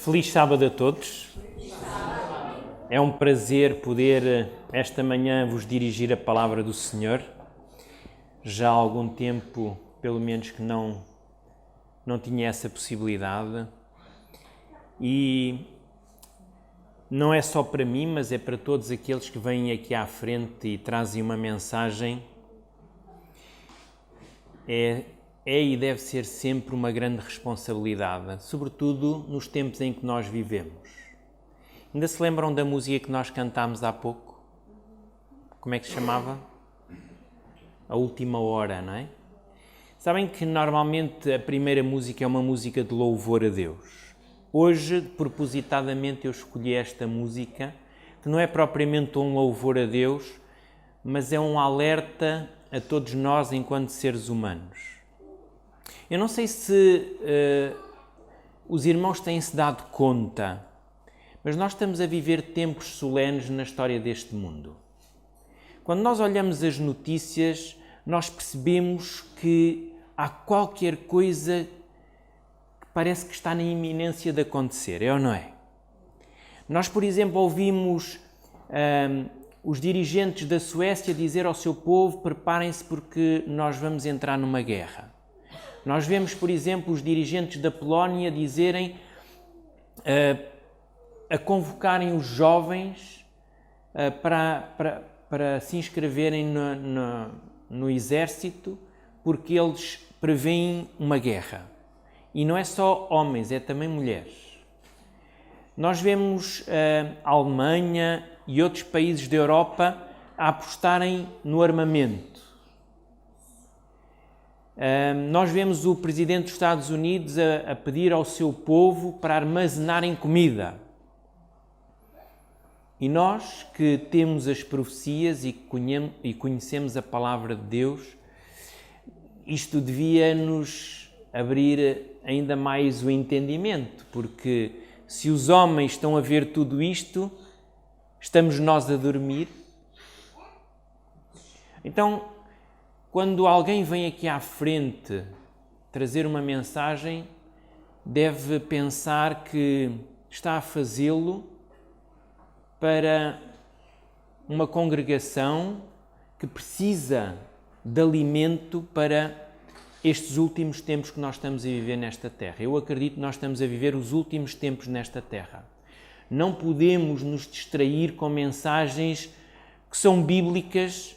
Feliz sábado a todos. É um prazer poder esta manhã vos dirigir a palavra do Senhor. Já há algum tempo, pelo menos, que não tinha essa possibilidade. E não é só para mim, mas é para todos aqueles que vêm aqui à frente e trazem uma mensagem. É e deve ser sempre uma grande responsabilidade, sobretudo nos tempos em que nós vivemos. Ainda se lembram da música que nós cantámos há pouco? Como é que se chamava? A Última Hora, não é? Sabem que normalmente a primeira música é uma música de louvor a Deus. Hoje, propositadamente, eu escolhi esta música, que não é propriamente um louvor a Deus, mas é um alerta a todos nós enquanto seres humanos. Eu não sei se os irmãos têm-se dado conta, mas nós estamos a viver tempos solenes na história deste mundo. Quando nós olhamos as notícias, nós percebemos que há qualquer coisa que parece que está na iminência de acontecer, é ou não é? Nós, por exemplo, ouvimos os dirigentes da Suécia dizer ao seu povo: preparem-se porque nós vamos entrar numa guerra. Nós vemos, por exemplo, os dirigentes da Polónia dizerem, a convocarem os jovens para se inscreverem no exército, porque eles preveem uma guerra. E não é só homens, é também mulheres. Nós vemos a Alemanha e outros países da Europa a apostarem no armamento. Nós vemos o Presidente dos Estados Unidos a pedir ao seu povo para armazenarem comida. E nós que temos as profecias e conhecemos a palavra de Deus, isto devia nos abrir ainda mais o entendimento, porque se os homens estão a ver tudo isto, estamos nós a dormir? Então, quando alguém vem aqui à frente trazer uma mensagem, deve pensar que está a fazê-lo para uma congregação que precisa de alimento para estes últimos tempos que nós estamos a viver nesta terra. Eu acredito que nós estamos a viver os últimos tempos nesta terra. Não podemos nos distrair com mensagens que são bíblicas,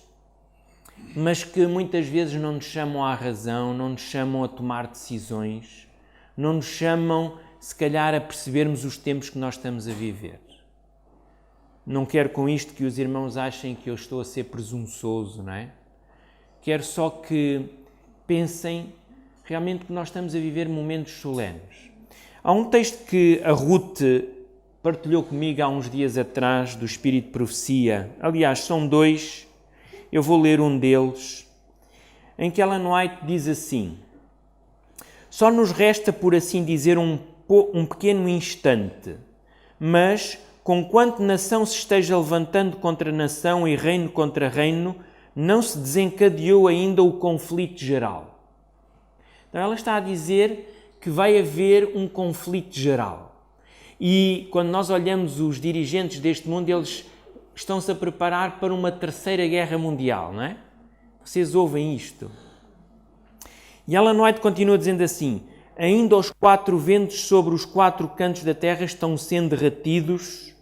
mas que muitas vezes não nos chamam à razão, não nos chamam a tomar decisões, não nos chamam, se calhar, a percebermos os tempos que nós estamos a viver. Não quero com isto que os irmãos achem que eu estou a ser presunçoso, não é? Quero só que pensem realmente que nós estamos a viver momentos solenes. Há um texto que a Ruth partilhou comigo há uns dias atrás, do Espírito de Profecia. Aliás, são dois. Eu vou ler um deles, em que Ellen White diz assim: só nos resta, por assim dizer, um pequeno instante, mas, conquanto nação se esteja levantando contra nação e reino contra reino, não se desencadeou ainda o conflito geral. Então ela está a dizer que vai haver um conflito geral. E quando nós olhamos os dirigentes deste mundo, eles estão-se a preparar para uma terceira guerra mundial, não é? Vocês ouvem isto? E Ellen White continua dizendo assim: ainda os 4 ventos sobre os 4 cantos da terra estão sendo retidos.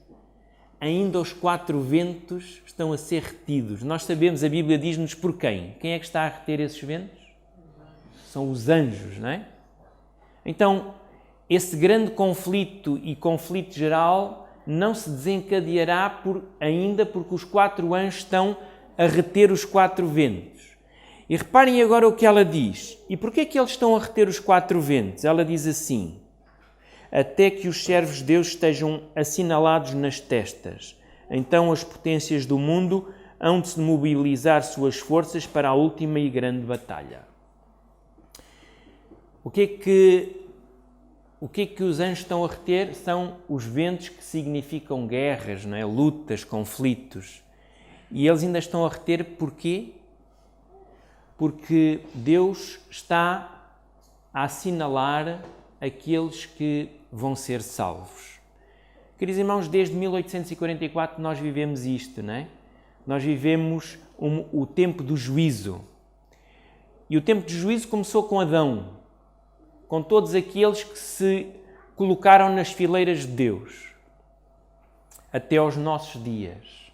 Ainda os 4 ventos estão a ser retidos. Nós sabemos, a Bíblia diz-nos por quem? Quem é que está a reter esses ventos? São os anjos, não é? Então, esse grande conflito e conflito geral não se desencadeará ainda porque os 4 anjos estão a reter os 4 ventos. E reparem agora o que ela diz. E porquê é que eles estão a reter os 4 ventos? Ela diz assim: até que os servos de Deus estejam assinalados nas testas. Então as potências do mundo hão de se mobilizar suas forças para a última e grande batalha. O que é que os anjos estão a reter? São os ventos que significam guerras, não é? Lutas, conflitos. E eles ainda estão a reter porquê? Porque Deus está a assinalar aqueles que vão ser salvos. Queridos irmãos, desde 1844 nós vivemos isto, não é? Nós vivemos o tempo do juízo. E o tempo do juízo começou com Adão, com todos aqueles que se colocaram nas fileiras de Deus, até aos nossos dias.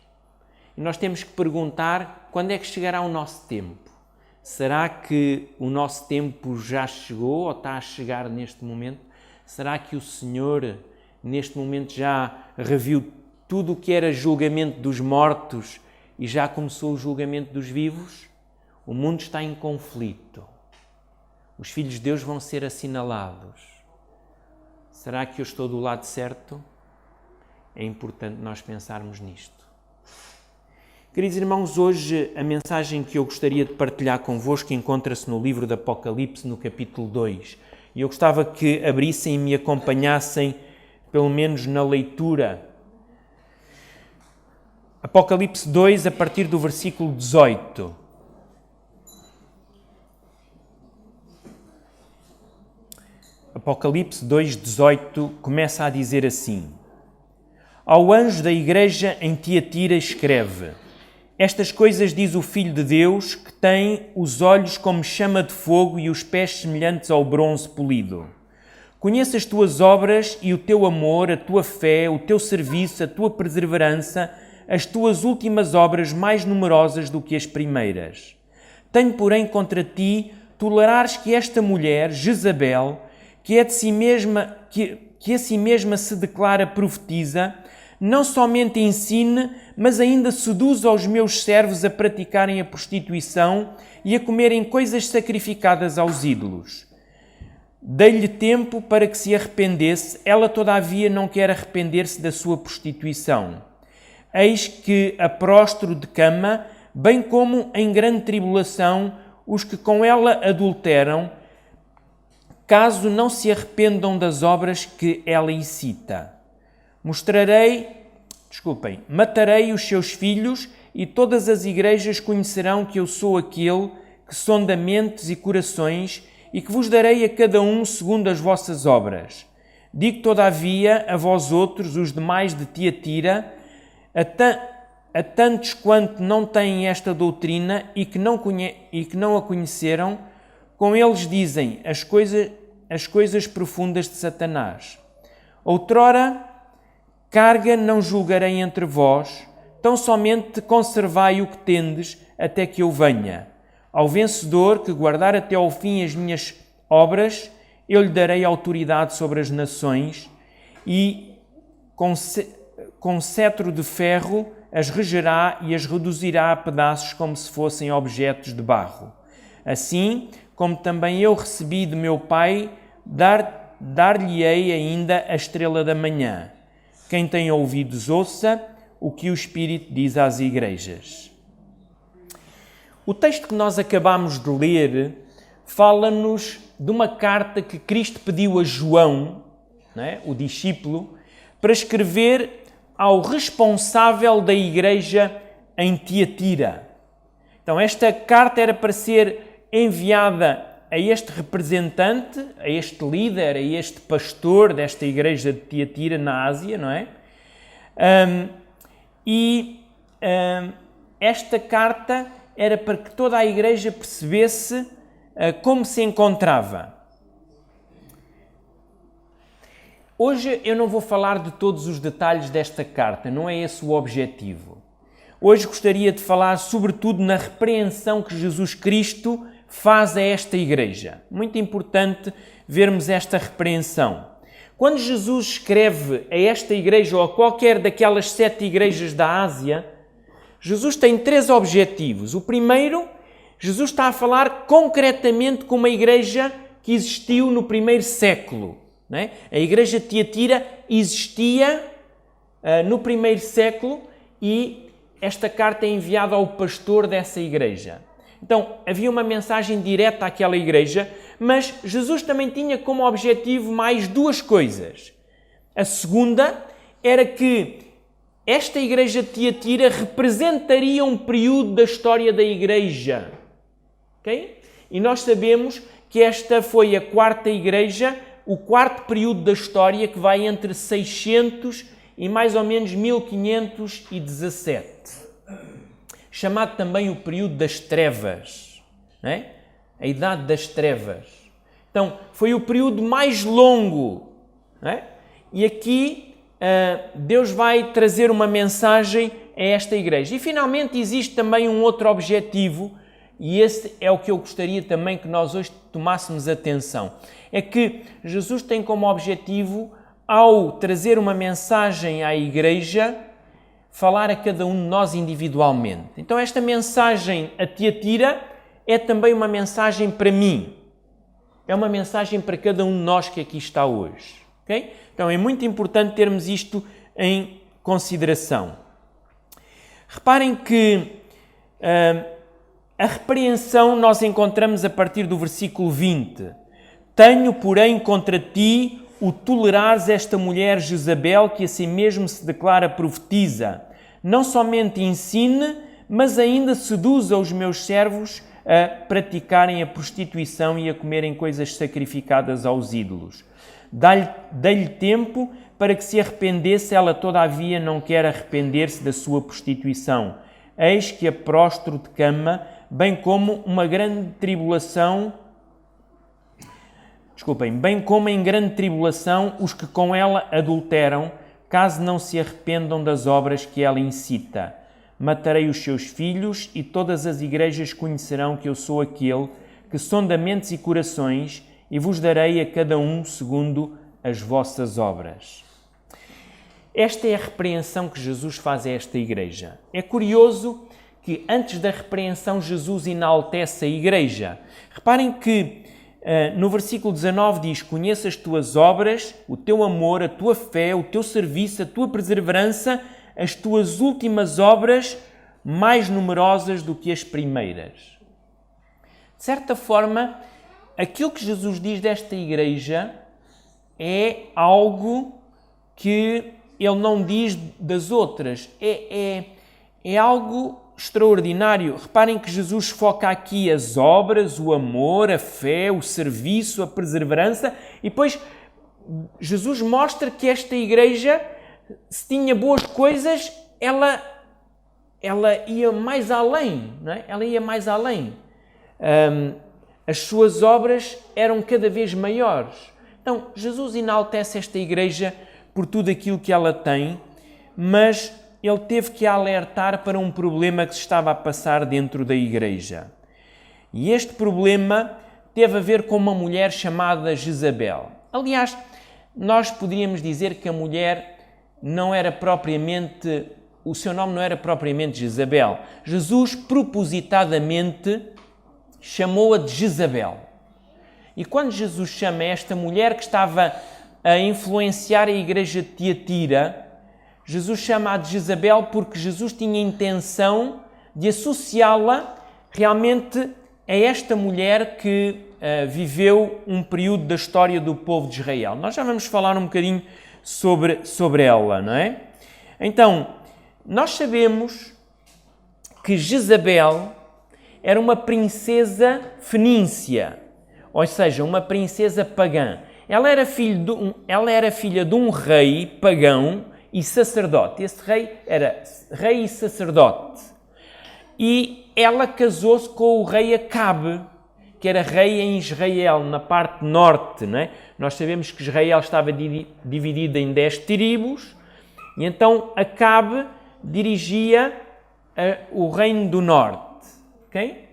E nós temos que perguntar quando é que chegará o nosso tempo. Será que o nosso tempo já chegou ou está a chegar neste momento? Será que o Senhor, neste momento, já reviu tudo o que era julgamento dos mortos e já começou o julgamento dos vivos? O mundo está em conflito. Os filhos de Deus vão ser assinalados. Será que eu estou do lado certo? É importante nós pensarmos nisto. Queridos irmãos, hoje a mensagem que eu gostaria de partilhar convosco encontra-se no livro do Apocalipse, no capítulo 2. E eu gostava que abrissem e me acompanhassem, pelo menos na leitura. Apocalipse 2, a partir do versículo 18. Apocalipse 2, 18 começa a dizer assim: Ao anjo da igreja em Tiatira escreve: Estas coisas diz o Filho de Deus, que tem os olhos como chama de fogo e os pés semelhantes ao bronze polido. Conheço as tuas obras e o teu amor, a tua fé, o teu serviço, a tua perseverança, as tuas últimas obras mais numerosas do que as primeiras. Tenho, porém, contra ti tolerares que esta mulher, Jezabel, que a si mesma se declara profetiza, não somente ensine, mas ainda seduza os meus servos a praticarem a prostituição e a comerem coisas sacrificadas aos ídolos. Dei-lhe tempo para que se arrependesse, ela todavia não quer arrepender-se da sua prostituição. Eis que a prostro de cama, bem como em grande tribulação, os que com ela adulteram, caso não se arrependam das obras que ela incita. Matarei os seus filhos e todas as igrejas conhecerão que eu sou aquele que sonda mentes e corações e que vos darei a cada um segundo as vossas obras. Digo, todavia, a vós outros, os demais de Tiatira, a tantos quanto não têm esta doutrina e que não a conheceram, com eles dizem as coisas profundas de Satanás. Outrora, carga não julgarei entre vós, tão somente conservai o que tendes até que eu venha. Ao vencedor que guardar até ao fim as minhas obras, eu lhe darei autoridade sobre as nações e com cetro de ferro as regerá e as reduzirá a pedaços como se fossem objetos de barro. Assim, como também eu recebi de meu Pai, dar-lhe-ei ainda a estrela da manhã. Quem tem ouvidos, ouça o que o Espírito diz às igrejas. O texto que nós acabamos de ler fala-nos de uma carta que Cristo pediu a João, não é? O discípulo, para escrever ao responsável da igreja em Tiatira. Então, esta carta era para ser enviada a este representante, a este líder, a este pastor desta igreja de Tiatira na Ásia, não é? Esta carta era para que toda a igreja percebesse como se encontrava. Hoje eu não vou falar de todos os detalhes desta carta, não é esse o objetivo. Hoje gostaria de falar sobretudo na repreensão que Jesus Cristo faz a esta igreja. Muito importante vermos esta repreensão. Quando Jesus escreve a esta igreja ou a qualquer daquelas 7 igrejas da Ásia, Jesus tem 3 objetivos. O primeiro, Jesus está a falar concretamente com uma igreja que existiu no primeiro século. Não é? A igreja de Tiatira existia no primeiro século e esta carta é enviada ao pastor dessa igreja. Então, havia uma mensagem direta àquela igreja, mas Jesus também tinha como objetivo mais 2 coisas. A segunda era que esta igreja de Tiatira representaria um período da história da igreja. Okay? E nós sabemos que esta foi a 4ª igreja o quarto período da história, que vai entre 600 e mais ou menos 1517, chamado também o período das trevas, não é? A Idade das Trevas. Então, foi o período mais longo, não é? E aqui Deus vai trazer uma mensagem a esta igreja. E finalmente existe também um outro objetivo, e esse é o que eu gostaria também que nós hoje tomássemos atenção. É que Jesus tem como objetivo, ao trazer uma mensagem à igreja, falar a cada um de nós individualmente. Então esta mensagem a Tiatira é também uma mensagem para mim. É uma mensagem para cada um de nós que aqui está hoje. Okay? Então é muito importante termos isto em consideração. Reparem que a repreensão nós encontramos a partir do versículo 20. Tenho, porém, contra ti o tolerares esta mulher Jezabel, que a si mesmo se declara profetiza. Não somente ensine, mas ainda seduza os meus servos a praticarem a prostituição e a comerem coisas sacrificadas aos ídolos. Dei-lhe tempo para que se arrependesse, ela todavia não quer arrepender-se da sua prostituição. Eis que a prostro de cama, bem como em grande tribulação os que com ela adulteram, caso não se arrependam das obras que ela incita. Matarei os seus filhos e todas as igrejas conhecerão que eu sou aquele que sonda mentes e corações e vos darei a cada um segundo as vossas obras. Esta é a repreensão que Jesus faz a esta igreja. É curioso que antes da repreensão Jesus enaltece a igreja. Reparem que no versículo 19 diz: conheço as tuas obras, o teu amor, a tua fé, o teu serviço, a tua perseverança, as tuas últimas obras mais numerosas do que as primeiras. De certa forma, aquilo que Jesus diz desta igreja é algo que ele não diz das outras. É algo extraordinário. Reparem que Jesus foca aqui as obras, o amor, a fé, o serviço, a perseverança, e depois Jesus mostra que esta igreja, se tinha boas coisas, ela ia mais além, não é? Ela ia mais além. As suas obras eram cada vez maiores. Então, Jesus enaltece esta igreja por tudo aquilo que ela tem, mas ele teve que alertar para um problema que se estava a passar dentro da igreja. E este problema teve a ver com uma mulher chamada Jezabel. Aliás, nós poderíamos dizer que a mulher não era propriamente, o seu nome não era propriamente Jezabel. Jesus propositadamente chamou-a de Jezabel. E quando Jesus chama esta mulher que estava a influenciar a igreja de Tiatira, Jesus chama-a de Jezabel porque Jesus tinha a intenção de associá-la realmente a esta mulher que viveu um período da história do povo de Israel. Nós já vamos falar um bocadinho sobre ela, não é? Então, nós sabemos que Jezabel era uma princesa fenícia, ou seja, uma princesa pagã. Ela era filha de um rei pagão e sacerdote. Esse rei era rei e sacerdote. E ela casou-se com o rei Acabe, que era rei em Israel, na parte norte, não é? Nós sabemos que Israel estava dividida em 10 tribos, e então Acabe dirigia o reino do norte. Okay?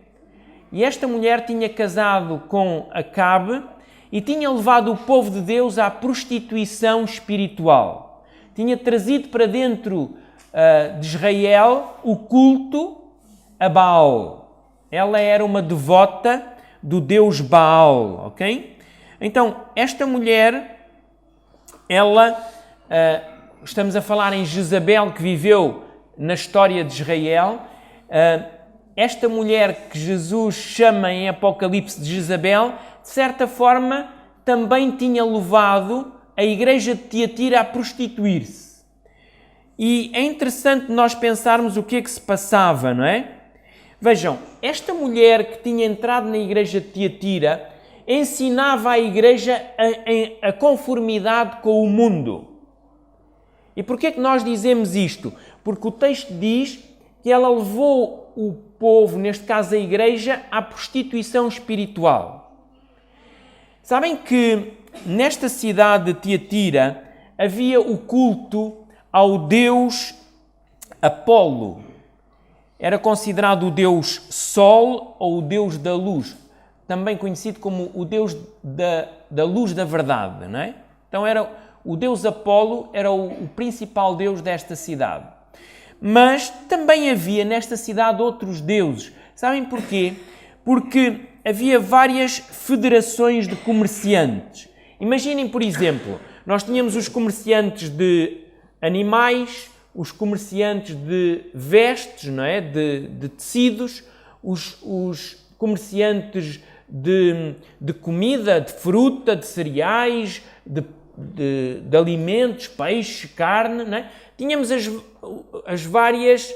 E esta mulher tinha casado com Acabe e tinha levado o povo de Deus à prostituição espiritual. Tinha trazido para dentro de Israel o culto a Baal. Ela era uma devota do deus Baal, ok? Então, esta mulher, estamos a falar em Jezabel, que viveu na história de Israel. Esta mulher que Jesus chama em Apocalipse de Jezabel, de certa forma, também tinha levado a igreja de Tiatira a prostituir-se. E é interessante nós pensarmos o que é que se passava, não é? Vejam, esta mulher que tinha entrado na igreja de Tiatira, ensinava à igreja a conformidade com o mundo. E porquê é que nós dizemos isto? Porque o texto diz que ela levou o povo, neste caso a igreja, à prostituição espiritual. Sabem que nesta cidade de Tiatira havia o culto ao deus Apolo. Era considerado o deus Sol ou o deus da luz, também conhecido como o deus da luz da verdade, não é? Então o deus Apolo era o principal deus desta cidade. Mas também havia nesta cidade outros deuses. Sabem porquê? Porque havia várias federações de comerciantes. Imaginem, por exemplo, nós tínhamos os comerciantes de animais, os comerciantes de vestes, não é? De tecidos, os comerciantes de comida, de fruta, de cereais, de alimentos, peixe, carne, não é? Tínhamos as várias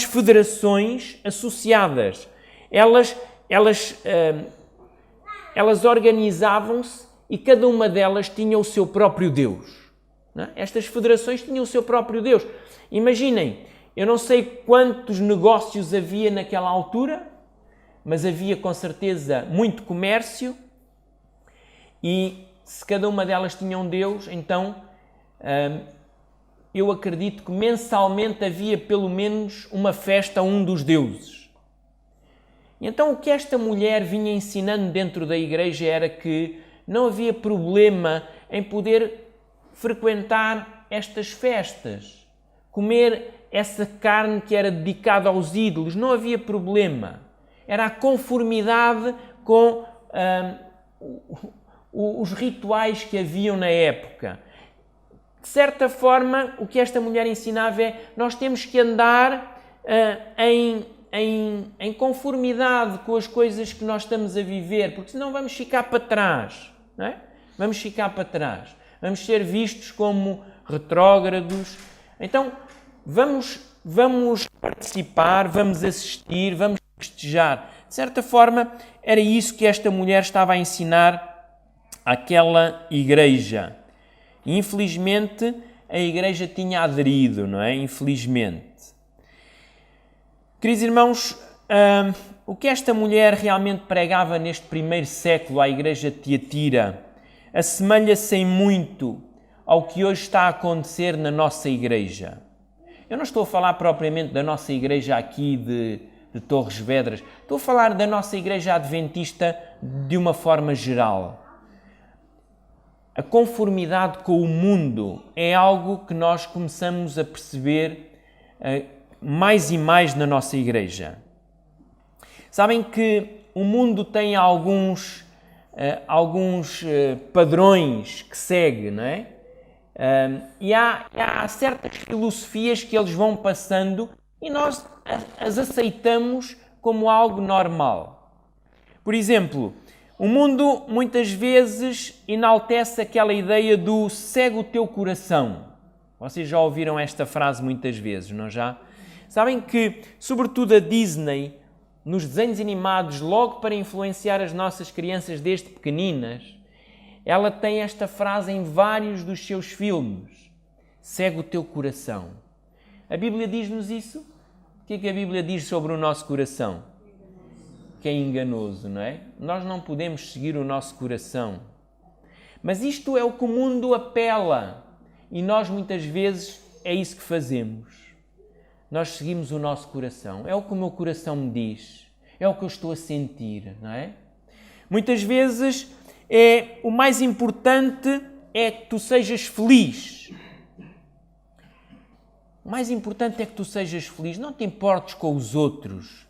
federações associadas. Elas organizavam-se e cada uma delas tinha o seu próprio Deus. Não é? Estas federações tinham o seu próprio Deus. Imaginem, eu não sei quantos negócios havia naquela altura, mas havia com certeza muito comércio e se cada uma delas tinha um Deus, então eu acredito que mensalmente havia pelo menos uma festa a um dos deuses. E então o que esta mulher vinha ensinando dentro da igreja era que não havia problema em poder frequentar estas festas, comer essa carne que era dedicada aos ídolos, não havia problema. Era a conformidade com os rituais que haviam na época. De certa forma, o que esta mulher ensinava é nós temos que andar em conformidade com as coisas que nós estamos a viver, porque senão vamos ficar para trás, não é? Vamos ficar para trás. Vamos ser vistos como retrógrados. Então, vamos participar, vamos assistir, vamos festejar. De certa forma, era isso que esta mulher estava a ensinar àquela igreja. E, infelizmente, a igreja tinha aderido, não é? Infelizmente. Queridos irmãos, o que esta mulher realmente pregava neste primeiro século à igreja de Tiatira assemelha-se em muito ao que hoje está a acontecer na nossa igreja. Eu não estou a falar propriamente da nossa igreja aqui de Torres Vedras, estou a falar da nossa igreja adventista de uma forma geral. A conformidade com o mundo é algo que nós começamos a perceber mais e mais na nossa igreja. Sabem que o mundo tem alguns padrões que segue, não é? E há certas filosofias que eles vão passando e nós as aceitamos como algo normal. Por exemplo, o mundo muitas vezes enaltece aquela ideia do segue o teu coração. Vocês já ouviram esta frase muitas vezes, não já? Sabem que, sobretudo a Disney, nos desenhos animados, logo para influenciar as nossas crianças desde pequeninas, ela tem esta frase em vários dos seus filmes. Segue o teu coração. A Bíblia diz-nos isso? O que é que a Bíblia diz sobre o nosso coração? Que é enganoso, não é? Nós não podemos seguir o nosso coração. Mas isto é o que o mundo apela. E nós muitas vezes é isso que fazemos. Nós seguimos o nosso coração. É o que o meu coração me diz. É o que eu estou a sentir, não é? Muitas vezes o mais importante é que tu sejas feliz. O mais importante é que tu sejas feliz. Não te importes com os outros.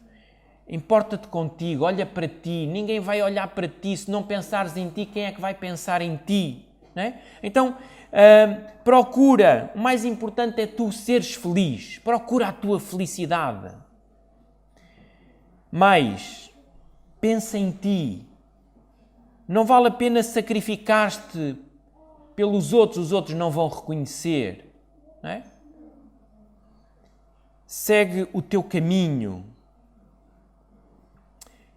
Importa-te contigo. Olha para ti. Ninguém vai olhar para ti. Se não pensares em ti, quem é que vai pensar em ti? Não é? Então, procura. O mais importante é tu seres feliz. Procura a tua felicidade. Mas, pensa em ti. Não vale a pena sacrificar-te pelos outros. Os outros não vão reconhecer. Não é? Segue o teu caminho.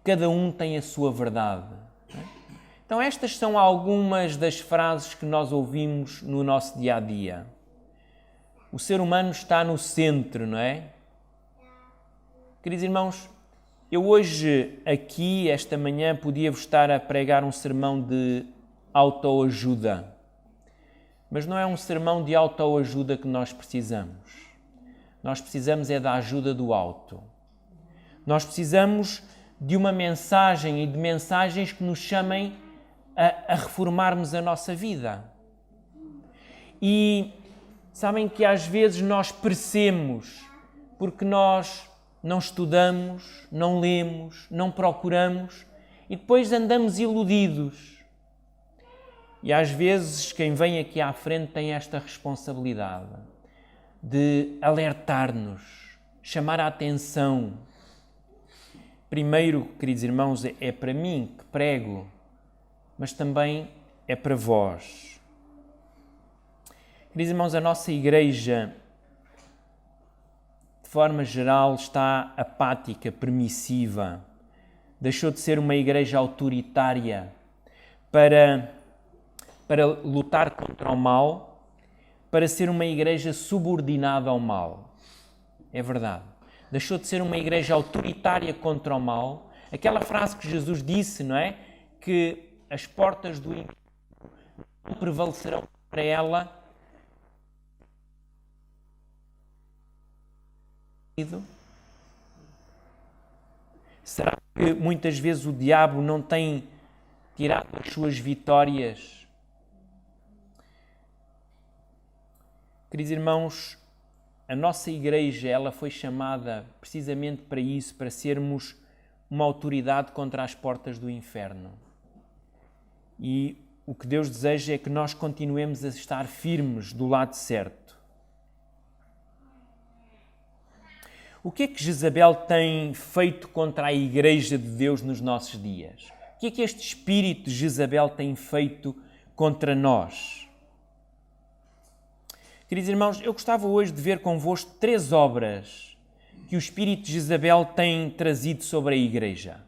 Cada um tem a sua verdade. Então estas são algumas das frases que nós ouvimos no nosso dia-a-dia. O ser humano está no centro, não é? Queridos irmãos, eu hoje aqui, esta manhã, podia-vos estar a pregar um sermão de autoajuda. Mas não é um sermão de autoajuda que nós precisamos. Nós precisamos é da ajuda do alto. Nós precisamos de uma mensagem e de mensagens que nos chamem a reformarmos a nossa vida. E sabem que às vezes nós perecemos porque nós não estudamos, não lemos, não procuramos e depois andamos iludidos. E às vezes quem vem aqui à frente tem esta responsabilidade de alertar-nos, chamar a atenção. Primeiro, queridos irmãos, é para mim que prego, mas também é para vós. Queridos irmãos, a nossa igreja, de forma geral, está apática, permissiva. Deixou de ser uma igreja autoritária para lutar contra o mal, para ser uma igreja subordinada ao mal. É verdade. Deixou de ser uma igreja autoritária contra o mal. Aquela frase que Jesus disse, não é? Que as portas do inferno não prevalecerão para ela. Será que muitas vezes o diabo não tem tirado as suas vitórias? Queridos irmãos, a nossa igreja, ela foi chamada precisamente para isso, para sermos uma autoridade contra as portas do inferno. E o que Deus deseja é que nós continuemos a estar firmes do lado certo. O que é que Jezabel tem feito contra a igreja de Deus nos nossos dias? O que é que este espírito de Jezabel tem feito contra nós? Queridos irmãos, eu gostava hoje de ver convosco 3 obras que o espírito de Jezabel tem trazido sobre a igreja.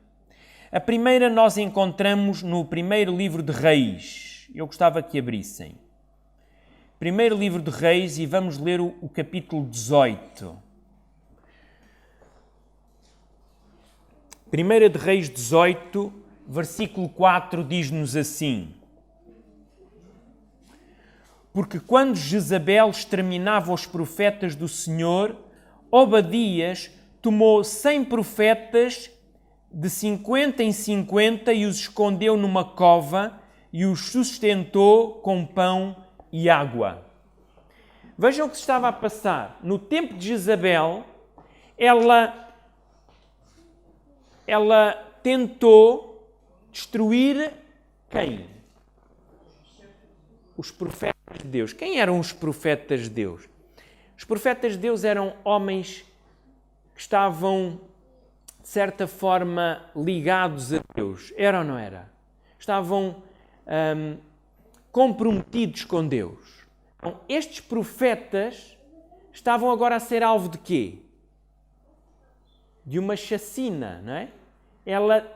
A primeira nós encontramos no primeiro livro de Reis. Eu gostava que abrissem. Primeiro livro de Reis e vamos ler o capítulo 18. 1 de Reis 18, versículo 4, diz-nos assim: Porque quando Jezabel exterminava os profetas do Senhor, Obadias tomou 100 profetas de 50 em 50 e os escondeu numa cova e os sustentou com pão e água. Vejam o que se estava a passar. No tempo de Jezabel, ela tentou destruir quem? Os profetas de Deus. Quem eram os profetas de Deus? Os profetas de Deus eram homens que estavam, de certa forma, ligados a Deus. Era ou não era? Estavam comprometidos com Deus. Então, estes profetas estavam agora a ser alvo de quê? De uma chacina, não é? Ela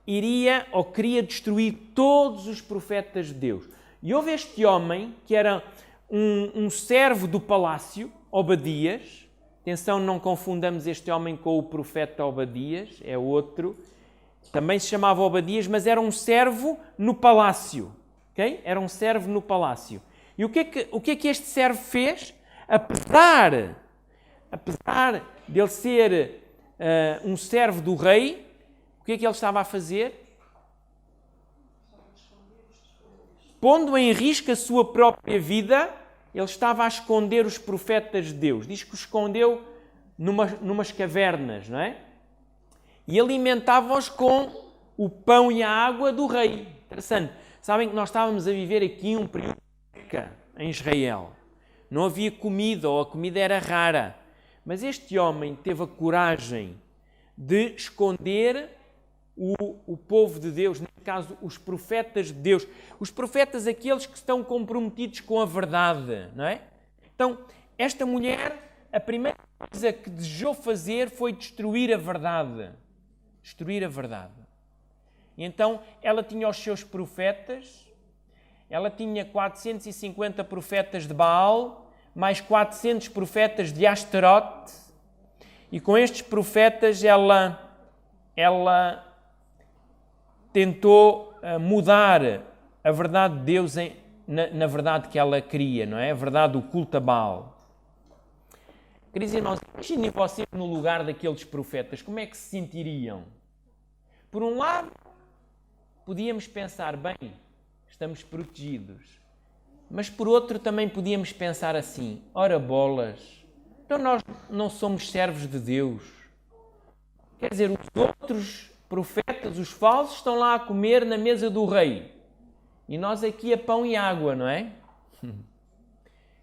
iria ou queria destruir todos os profetas de Deus. E houve este homem, que era um servo do palácio, Obadias. Atenção, não confundamos este homem com o profeta Obadias, é outro. Também se chamava Obadias, mas era um servo no palácio. Okay? Era um servo no palácio. E o que é que este servo fez? Apesar de ele ser um servo do rei, o que é que ele estava a fazer? Pondo em risco a sua própria vida, ele estava a esconder os profetas de Deus. Diz que os escondeu numas cavernas, não é? E alimentava-os com o pão e a água do rei. Interessante. Sabem que nós estávamos a viver aqui um período de seca em Israel. Não havia comida, ou a comida era rara. Mas este homem teve a coragem de esconder o povo de Deus, neste caso, os profetas de Deus. Os profetas, aqueles que estão comprometidos com a verdade, não é? Então, esta mulher, a primeira coisa que desejou fazer foi destruir a verdade. Destruir a verdade. Então ela tinha os seus profetas, ela tinha 450 profetas de Baal, mais 400 profetas de Astarote, e com estes profetas ela tentou mudar a verdade de Deus na verdade que ela queria, não é? A verdade do culto a Baal. Queridos irmãos, imaginem vocês no lugar daqueles profetas, como é que se sentiriam? Por um lado, podíamos pensar, bem, estamos protegidos. Mas por outro também podíamos pensar assim, ora bolas, então nós não somos servos de Deus. Quer dizer, os outros profetas, os falsos, estão lá a comer na mesa do rei. E nós aqui a pão e água, não é?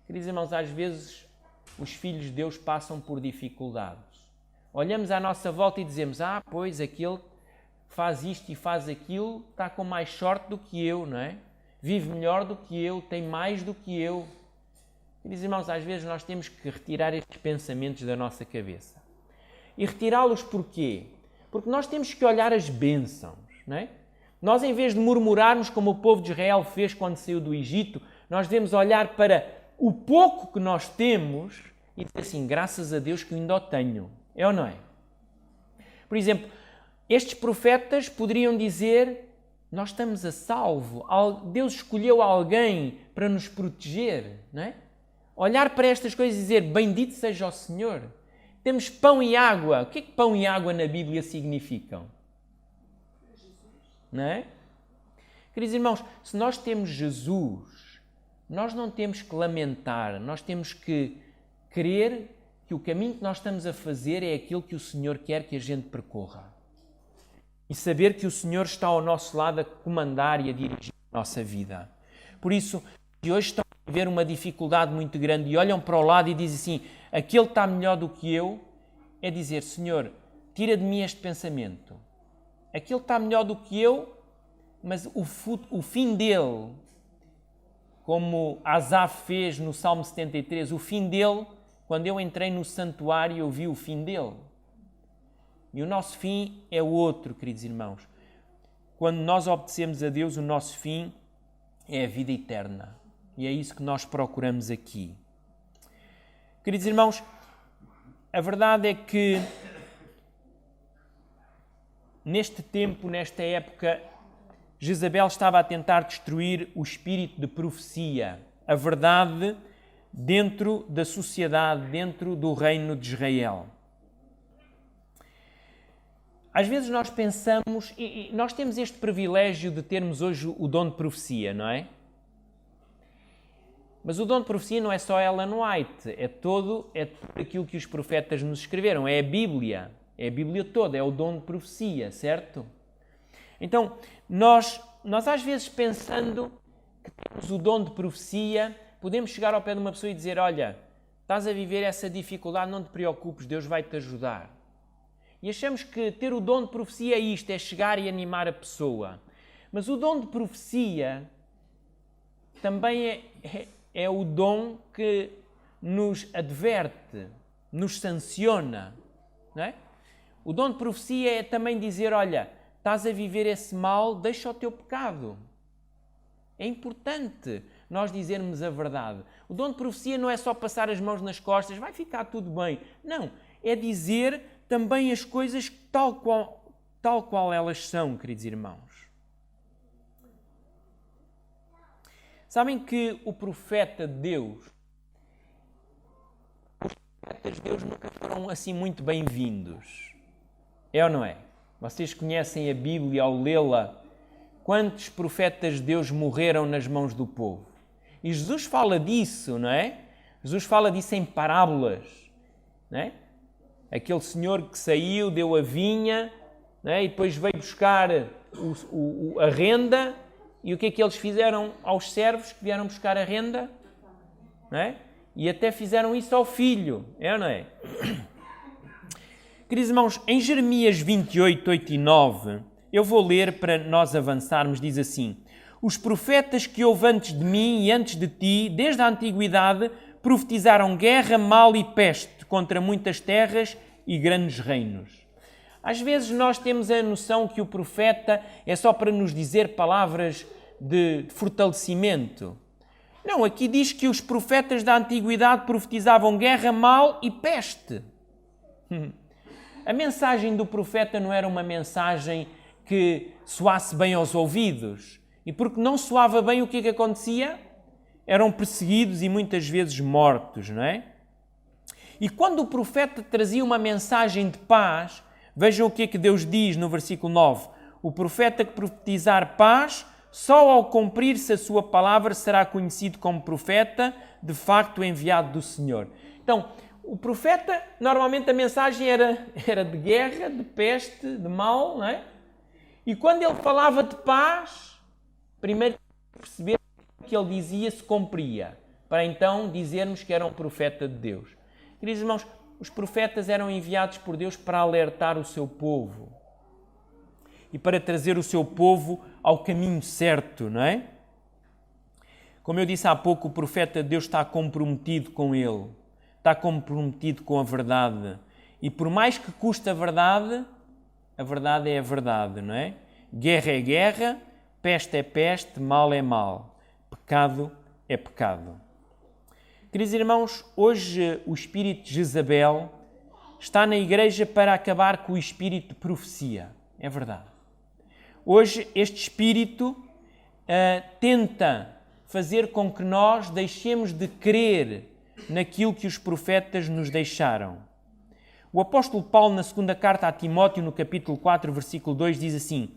Queridos irmãos, às vezes os filhos de Deus passam por dificuldades. Olhamos à nossa volta e dizemos, pois aquele faz isto e faz aquilo, está com mais sorte do que eu, não é? Vive melhor do que eu, tem mais do que eu. Queridos irmãos, às vezes nós temos que retirar estes pensamentos da nossa cabeça. E retirá-los porquê? Porque nós temos que olhar as bênçãos, não é? Nós, em vez de murmurarmos como o povo de Israel fez quando saiu do Egito, nós devemos olhar para o pouco que nós temos e dizer assim, graças a Deus que eu ainda o tenho. É ou não é? Por exemplo, estes profetas poderiam dizer, nós estamos a salvo, Deus escolheu alguém para nos proteger, não é? Olhar para estas coisas e dizer, bendito seja o Senhor. Temos pão e água. O que é que pão e água na Bíblia significam? Não é? Queridos irmãos, se nós temos Jesus, nós não temos que lamentar, nós temos que crer que o caminho que nós estamos a fazer é aquilo que o Senhor quer que a gente percorra. E saber que o Senhor está ao nosso lado a comandar e a dirigir a nossa vida. Por isso, se hoje estão a viver uma dificuldade muito grande e olham para o lado e dizem assim, aquele está melhor do que eu, é dizer, Senhor, tira de mim este pensamento. Aquele está melhor do que eu, mas o fim dele, como Asaf fez no Salmo 73, o fim dele, quando eu entrei no santuário, eu vi o fim dele. E o nosso fim é o outro, queridos irmãos. Quando nós obedecemos a Deus, o nosso fim é a vida eterna. E é isso que nós procuramos aqui. Queridos irmãos, a verdade é que neste tempo, nesta época, Jezabel estava a tentar destruir o espírito de profecia, a verdade dentro da sociedade, dentro do reino de Israel. Às vezes nós pensamos, e nós temos este privilégio de termos hoje o dom de profecia, não é? Mas o dom de profecia não é só Ellen White, é tudo aquilo que os profetas nos escreveram, é a Bíblia toda, é o dom de profecia, certo? Então, nós às vezes pensando que temos o dom de profecia, podemos chegar ao pé de uma pessoa e dizer, olha, estás a viver essa dificuldade, não te preocupes, Deus vai te ajudar. E achamos que ter o dom de profecia é isto, é chegar e animar a pessoa. Mas o dom de profecia também é o dom que nos adverte, nos sanciona, não é? O dom de profecia é também dizer, olha, estás a viver esse mal, deixa o teu pecado. É importante nós dizermos a verdade. O dom de profecia não é só passar as mãos nas costas, vai ficar tudo bem. Não, é dizer também as coisas tal qual elas são, queridos irmãos. Sabem que o profeta de Deus, os profetas de Deus nunca foram assim muito bem-vindos. É ou não é? Vocês conhecem a Bíblia ao lê-la? Quantos profetas de Deus morreram nas mãos do povo? E Jesus fala disso, não é? Jesus fala disso em parábolas, não é? Aquele senhor que saiu, deu a vinha, não é? E depois veio buscar a renda. E o que é que eles fizeram aos servos que vieram buscar a renda? Não é? E até fizeram isso ao filho, é ou não é? Queridos irmãos, em Jeremias 28, 8 e 9, eu vou ler para nós avançarmos, diz assim: os profetas que houve antes de mim e antes de ti, desde a antiguidade, profetizaram guerra, mal e peste contra muitas terras e grandes reinos. Às vezes nós temos a noção que o profeta é só para nos dizer palavras de fortalecimento. Não, aqui diz que os profetas da antiguidade profetizavam guerra, mal e peste. A mensagem do profeta não era uma mensagem que soasse bem aos ouvidos. E porque não soava bem, o que é que acontecia? Eram perseguidos e muitas vezes mortos, não é? E quando o profeta trazia uma mensagem de paz, vejam o que é que Deus diz no versículo 9. O profeta que profetizar paz, só ao cumprir-se a sua palavra será conhecido como profeta, de facto enviado do Senhor. Então, o profeta, normalmente a mensagem era de guerra, de peste, de mal, não é? E quando ele falava de paz, primeiro perceber que o que ele dizia se cumpria, para então dizermos que era um profeta de Deus. Queridos irmãos, os profetas eram enviados por Deus para alertar o seu povo e para trazer o seu povo ao caminho certo, não é? Como eu disse há pouco, o profeta de Deus está comprometido com ele, está comprometido com a verdade. E por mais que custe a verdade é a verdade, não é? Guerra é guerra, peste é peste, mal é mal, pecado é pecado. Queridos irmãos, hoje o espírito de Jezabel está na igreja para acabar com o espírito de profecia. É verdade. Hoje este espírito tenta fazer com que nós deixemos de crer naquilo que os profetas nos deixaram. O apóstolo Paulo, na segunda carta a Timóteo, no capítulo 4, versículo 2, diz assim: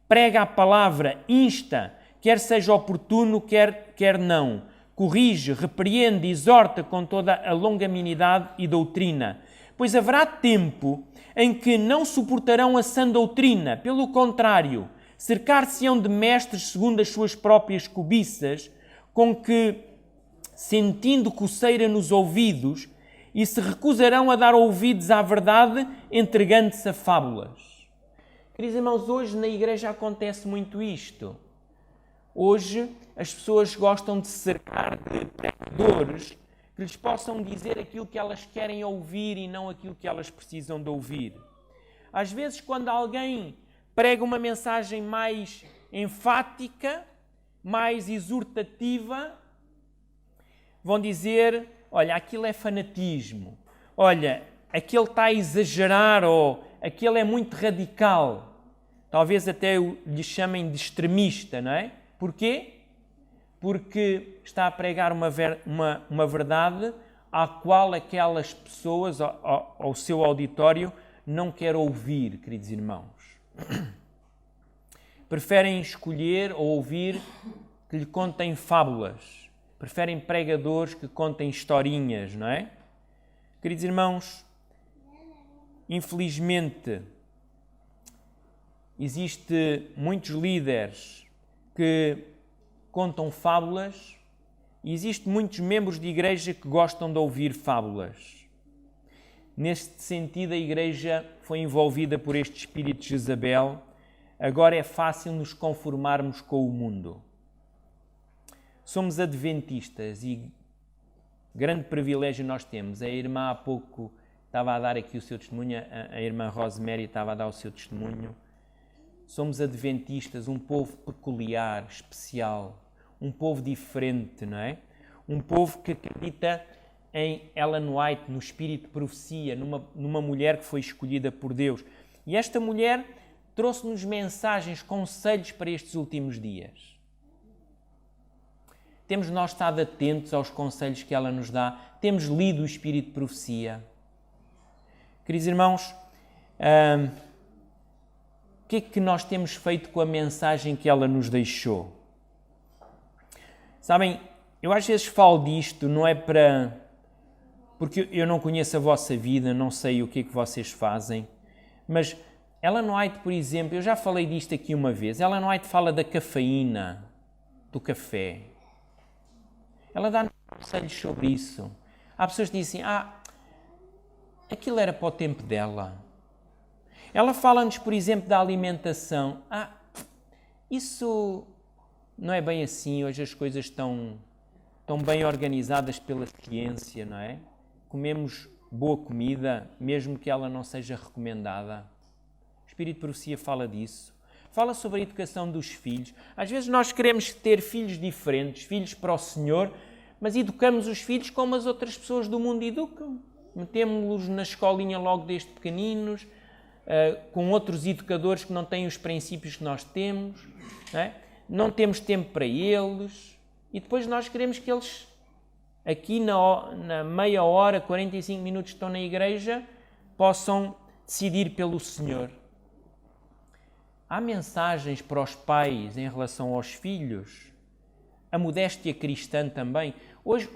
prega a palavra, insta, quer seja oportuno, quer não. Corrige, repreende, exorta com toda a longanimidade e doutrina. Pois haverá tempo em que não suportarão a sã doutrina. Pelo contrário, cercar-se-ão de mestres segundo as suas próprias cobiças, com que, sentindo coceira nos ouvidos, e se recusarão a dar ouvidos à verdade, entregando-se a fábulas. Queridos irmãos, hoje na igreja acontece muito isto. Hoje as pessoas gostam de se cercar de pregadores que lhes possam dizer aquilo que elas querem ouvir e não aquilo que elas precisam de ouvir. Às vezes, quando alguém prega uma mensagem mais enfática, mais exortativa, vão dizer: olha, aquilo é fanatismo, olha, aquele está a exagerar, ou aquele é muito radical. Talvez até lhe chamem de extremista, não é? Porquê? Porque está a pregar uma verdade à qual aquelas pessoas, ao seu auditório, não quer ouvir, queridos irmãos. Preferem escolher ou ouvir que lhe contem fábulas. Preferem pregadores que contem historinhas, não é? Queridos irmãos, infelizmente, existem muitos líderes que contam fábulas e existem muitos membros de igreja que gostam de ouvir fábulas. Neste sentido, a igreja foi envolvida por este espírito de Jezabel. Agora é fácil nos conformarmos com o mundo. Somos adventistas e grande privilégio nós temos. A irmã há pouco estava a dar aqui o seu testemunho, a irmã Rosemary estava a dar o seu testemunho. Somos adventistas, um povo peculiar, especial, um povo diferente, não é? Um povo que acredita em Ellen White, no espírito de profecia, numa mulher que foi escolhida por Deus. E esta mulher trouxe-nos mensagens, conselhos para estes últimos dias. Temos nós estado atentos aos conselhos que ela nos dá? Temos lido o espírito de profecia? Queridos irmãos, o que é que nós temos feito com a mensagem que ela nos deixou? Sabem, eu às vezes falo disto, não é porque eu não conheço a vossa vida, não sei o que é que vocês fazem, mas Ellen White, por exemplo, eu já falei disto aqui uma vez, Ellen White fala da cafeína, do café. Ela dá conselhos sobre isso. Há pessoas que dizem, aquilo era para o tempo dela. Ela fala-nos, por exemplo, da alimentação. Isso não é bem assim, hoje as coisas estão bem organizadas pela ciência, não é? Comemos boa comida, mesmo que ela não seja recomendada. Espírito de Profecia fala disso. Fala sobre a educação dos filhos. Às vezes nós queremos ter filhos diferentes, filhos para o Senhor, mas educamos os filhos como as outras pessoas do mundo educam. Metemos-los na escolinha logo desde pequeninos, com outros educadores que não têm os princípios que nós temos, não temos tempo para eles, e depois nós queremos que eles, aqui na meia hora, 45 minutos que estão na igreja, possam decidir pelo Senhor. Há mensagens para os pais em relação aos filhos, a modéstia cristã também. Hoje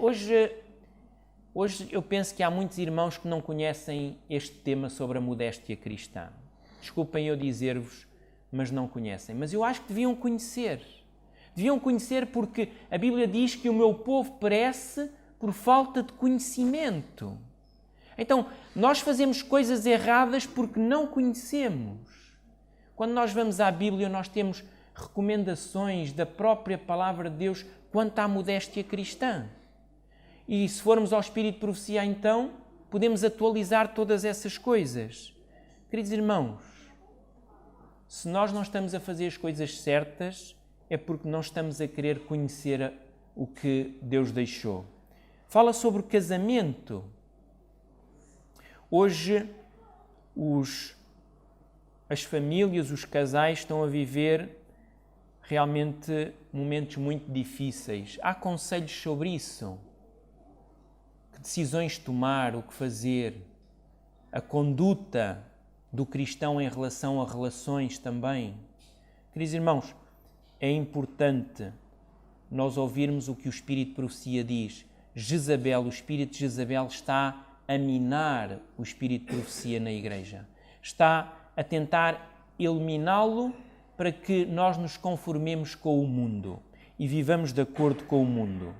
eu penso que há muitos irmãos que não conhecem este tema sobre a modéstia cristã. Desculpem eu dizer-vos, mas não conhecem. Mas eu acho que deviam conhecer. Deviam conhecer porque a Bíblia diz que o meu povo perece por falta de conhecimento. Então, nós fazemos coisas erradas porque não conhecemos. Quando nós vamos à Bíblia, nós temos recomendações da própria palavra de Deus quanto à modéstia cristã. E se formos ao Espírito de Profecia, então, podemos atualizar todas essas coisas. Queridos irmãos, se nós não estamos a fazer as coisas certas, é porque não estamos a querer conhecer o que Deus deixou. Fala sobre o casamento. Hoje, as famílias, os casais estão a viver realmente momentos muito difíceis. Há conselhos sobre isso. Que decisões tomar, o que fazer. A conduta do cristão em relação a relações também. Queridos irmãos, é importante nós ouvirmos o que o Espírito de Profecia diz. Jezabel, o espírito de Jezabel está a minar o Espírito de Profecia na igreja. Está a tentar eliminá-lo para que nós nos conformemos com o mundo e vivamos de acordo com o mundo.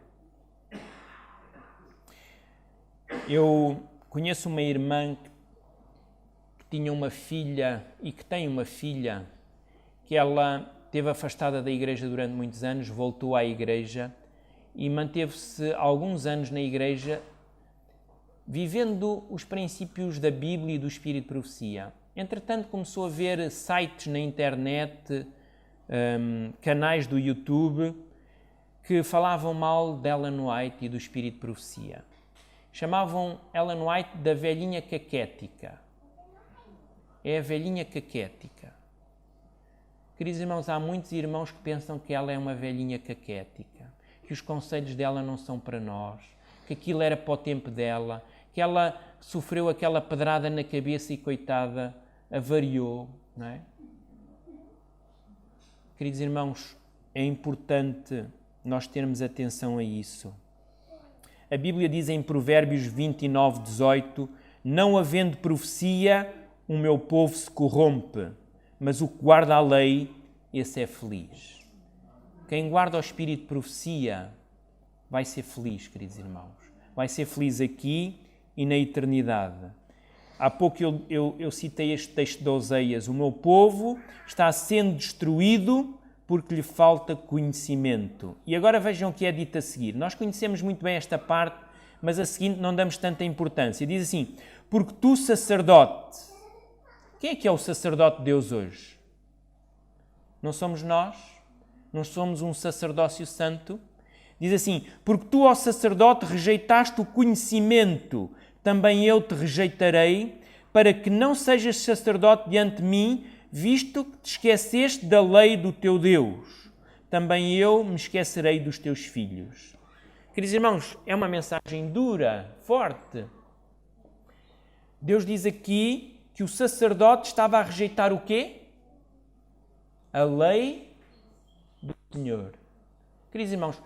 Eu conheço uma irmã que tinha uma filha e que tem uma filha que ela esteve afastada da igreja durante muitos anos, voltou à igreja e manteve-se alguns anos na igreja vivendo os princípios da Bíblia e do Espírito de Profecia. Entretanto, começou a ver sites na internet, canais do YouTube, que falavam mal de Ellen White e do Espírito de Profecia. Chamavam Ellen White da velhinha caquética. É a velhinha caquética. Queridos irmãos, há muitos irmãos que pensam que ela é uma velhinha caquética, que os conselhos dela não são para nós, que aquilo era para o tempo dela, que ela sofreu aquela pedrada na cabeça e, coitada, avariou, não é? Queridos irmãos, é importante nós termos atenção a isso. A Bíblia diz em Provérbios 29:18: não havendo profecia, o meu povo se corrompe, mas o que guarda a lei, esse é feliz. Quem guarda o Espírito de Profecia vai ser feliz, queridos irmãos. Vai ser feliz aqui e na eternidade. Há pouco eu citei este texto de Oseias. O meu povo está sendo destruído porque lhe falta conhecimento. E agora vejam o que é dito a seguir. Nós conhecemos muito bem esta parte, mas a seguinte não damos tanta importância. Diz assim: porque tu, sacerdote... Quem é o sacerdote de Deus hoje? Não somos nós? Não somos um sacerdócio santo? Diz assim: porque tu, ó sacerdote, rejeitaste o conhecimento, também eu te rejeitarei, para que não sejas sacerdote diante de mim, visto que te esqueceste da lei do teu Deus. Também eu me esquecerei dos teus filhos. Queridos irmãos, é uma mensagem dura, forte. Deus diz aqui que o sacerdote estava a rejeitar o quê? A lei do Senhor. Queridos irmãos,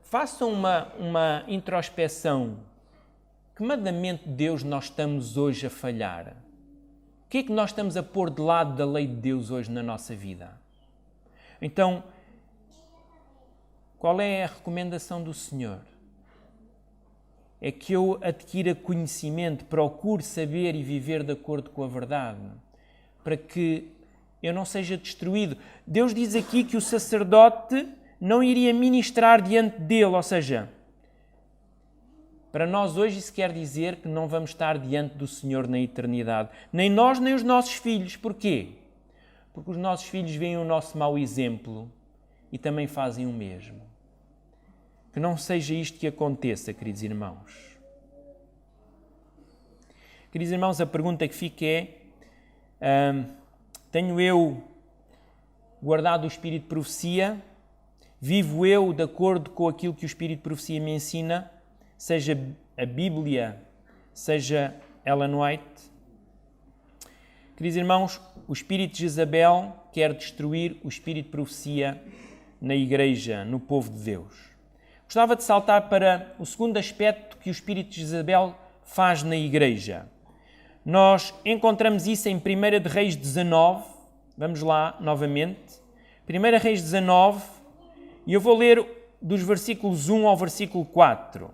façam uma introspeção. Que mandamento de Deus nós estamos hoje a falhar? O que é que nós estamos a pôr de lado da lei de Deus hoje na nossa vida? Então, qual é a recomendação do Senhor? É que eu adquira conhecimento, procure saber e viver de acordo com a verdade, para que eu não seja destruído. Deus diz aqui que o sacerdote não iria ministrar diante dele, ou seja, Para nós hoje isso quer dizer que não vamos estar diante do Senhor na eternidade. Nem nós, nem os nossos filhos. Porquê? Porque os nossos filhos veem o nosso mau exemplo e também fazem o mesmo. Que não seja isto que aconteça, queridos irmãos. Queridos irmãos, a pergunta que fica é: tenho eu guardado o Espírito de Profecia? Vivo eu de acordo com aquilo que o Espírito de Profecia me ensina? Seja a Bíblia, seja Ellen White? Queridos irmãos, o espírito de Jezabel quer destruir o Espírito de Profecia na Igreja, no povo de Deus. Gostava de saltar para o segundo aspecto que o espírito de Jezabel faz na Igreja. Nós encontramos isso em 1 de Reis 19. Vamos lá novamente. 1 Reis 19, e eu vou ler dos versículos 1 ao versículo 4.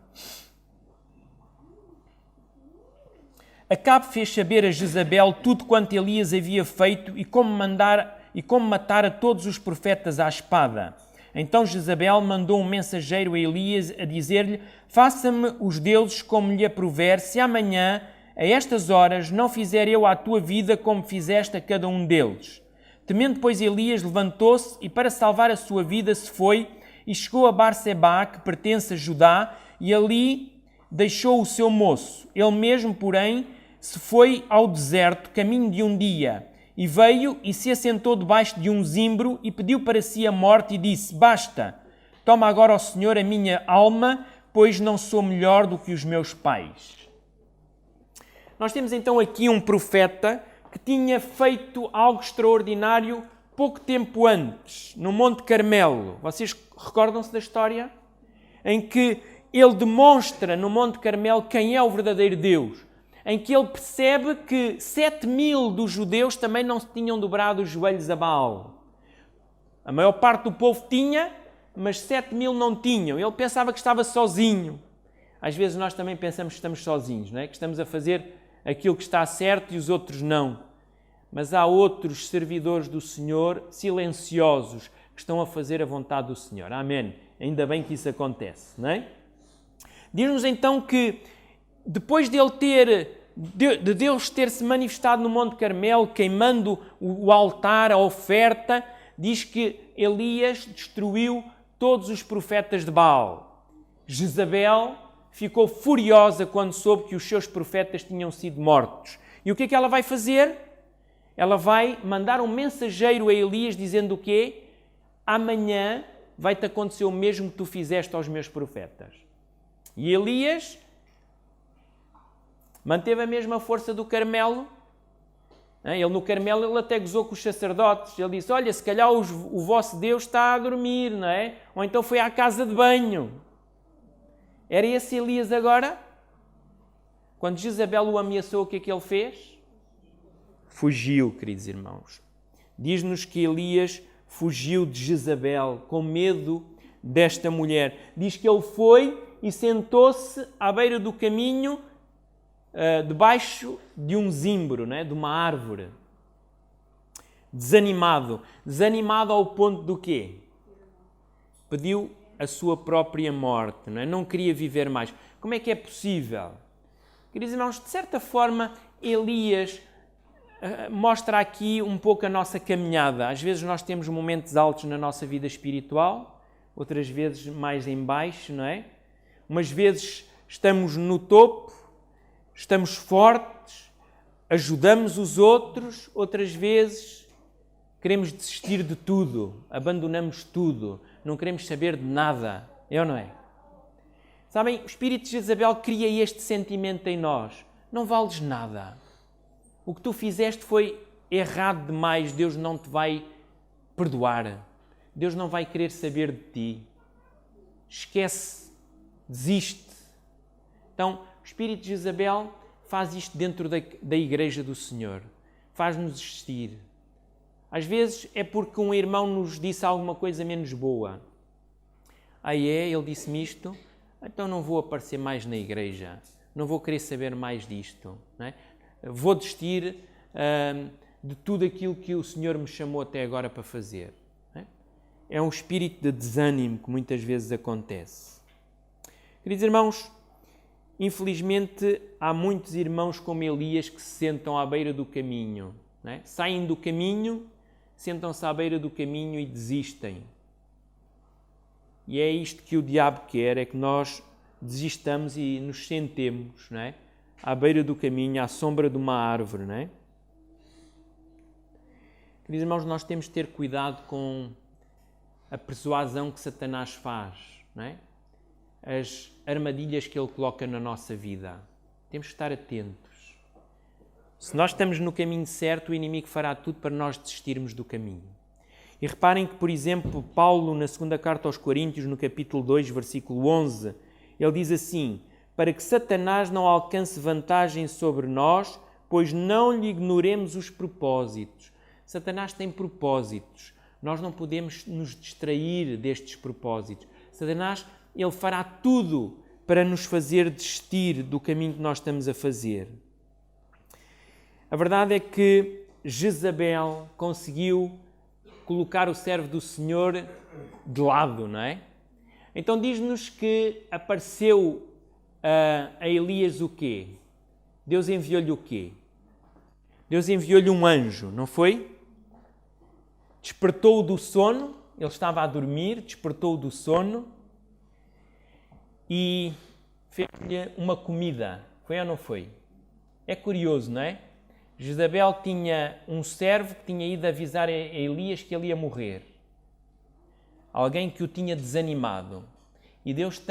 Acabe fez saber a Jezabel tudo quanto Elias havia feito e como matara todos os profetas à espada. Então Jezabel mandou um mensageiro a Elias a dizer-lhe: faça-me os deuses como lhe aprouver, se amanhã, a estas horas, não fizer eu à tua vida como fizeste a cada um deles. Temendo, pois, Elias levantou-se e, para salvar a sua vida, se foi e chegou a Barsebá, que pertence a Judá, e ali deixou o seu moço. Ele mesmo, porém, se foi ao deserto, caminho de um dia, e veio e se assentou debaixo de um zimbro e pediu para si a morte e disse: basta, toma agora, ó Senhor, a minha alma, pois não sou melhor do que os meus pais. Nós temos então aqui um profeta que tinha feito algo extraordinário pouco tempo antes, no Monte Carmelo. Vocês recordam-se da história? Em que ele demonstra no Monte Carmelo quem é o verdadeiro Deus. Em que ele percebe que 7.000 dos judeus também não se tinham dobrado os joelhos a Baal. A maior parte do povo tinha, mas 7.000 não tinham. Ele pensava que estava sozinho. Às vezes nós também pensamos que estamos sozinhos, não é? Que estamos a fazer aquilo que está certo e os outros não. Mas há outros servidores do Senhor, silenciosos, que estão a fazer a vontade do Senhor. Amém. Ainda bem que isso acontece, não é? Diz-nos então que depois de Deus ter se manifestado no Monte Carmelo, queimando o altar, a oferta, diz que Elias destruiu todos os profetas de Baal. Jezabel ficou furiosa quando soube que os seus profetas tinham sido mortos. E o que é que ela vai fazer? Ela vai mandar um mensageiro a Elias dizendo o quê? Amanhã vai-te acontecer o mesmo que tu fizeste aos meus profetas. E Elias manteve a mesma força do Carmelo. Ele no Carmelo ele até gozou com os sacerdotes. Ele disse: olha, se calhar o vosso Deus está a dormir, não é? Ou então foi à casa de banho. Era esse Elias agora? Quando Jezabel o ameaçou, o que é que ele fez? Fugiu, queridos irmãos. Diz-nos que Elias fugiu de Jezabel com medo desta mulher. Diz que ele foi e sentou-se à beira do caminho, debaixo de um zimbro, não é? De uma árvore. Desanimado. Desanimado ao ponto do quê? Pediu a sua própria morte, não é? Não queria viver mais. Como é que é possível? Queridos irmãos, de certa forma, Elias mostra aqui um pouco a nossa caminhada. Às vezes nós temos momentos altos na nossa vida espiritual, outras vezes mais em baixo, não é? Umas vezes estamos no topo, estamos fortes, ajudamos os outros, outras vezes queremos desistir de tudo, abandonamos tudo, não queremos saber de nada, é ou não é? Sabem, o espírito de Jezabel cria este sentimento em nós: não vales nada. O que tu fizeste foi errado demais, Deus não te vai perdoar. Deus não vai querer saber de ti. Esquece, desiste. Então, o espírito de Jezabel faz isto dentro da igreja do Senhor. Faz-nos desistir. Às vezes é porque um irmão nos disse alguma coisa menos boa. Ele disse-me isto, então não vou aparecer mais na igreja. Não vou querer saber mais disto. Não é? Vou desistir de tudo aquilo que o Senhor me chamou até agora para fazer. É um espírito de desânimo que muitas vezes acontece. Queridos irmãos, infelizmente, há muitos irmãos como Elias que se sentam à beira do caminho, não é? Saem do caminho, sentam-se à beira do caminho e desistem. E é isto que o diabo quer, é que nós desistamos e nos sentemos, não é? À beira do caminho, à sombra de uma árvore, não é? Queridos irmãos, nós temos de ter cuidado com a persuasão que Satanás faz, não é? As armadilhas que ele coloca na nossa vida. Temos que estar atentos. Se nós estamos no caminho certo, o inimigo fará tudo para nós desistirmos do caminho. E reparem que, por exemplo, Paulo, na segunda carta aos Coríntios, no capítulo 2, versículo 11, ele diz assim: para que Satanás não alcance vantagem sobre nós, pois não lhe ignoremos os propósitos. Satanás tem propósitos. Nós não podemos nos distrair destes propósitos. Satanás, ele fará tudo para nos fazer desistir do caminho que nós estamos a fazer. A verdade é que Jezabel conseguiu colocar o servo do Senhor de lado, não é? Então diz-nos que apareceu a Elias o quê? Deus enviou-lhe o quê? Deus enviou-lhe um anjo, não foi? Despertou-o do sono, ele estava a dormir, despertou-o do sono e fez-lhe uma comida. Foi ou não foi? É curioso, não é? Jezabel tinha um servo que tinha ido avisar a Elias que ele ia morrer. Alguém que o tinha desanimado. E Deus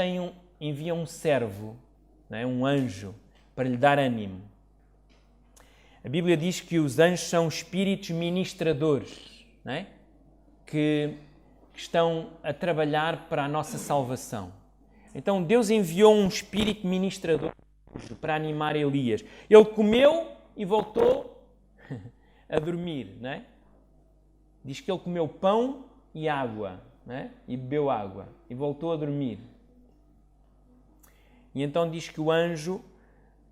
envia um servo, não é? Um anjo, para lhe dar ânimo. A Bíblia diz que os anjos são espíritos ministradores, não é? Que estão a trabalhar para a nossa salvação. Então Deus enviou um espírito ministrador para animar Elias. Ele comeu e voltou a dormir, não é? Diz que ele comeu pão e água, não é? E bebeu água e voltou a dormir. E então diz que o anjo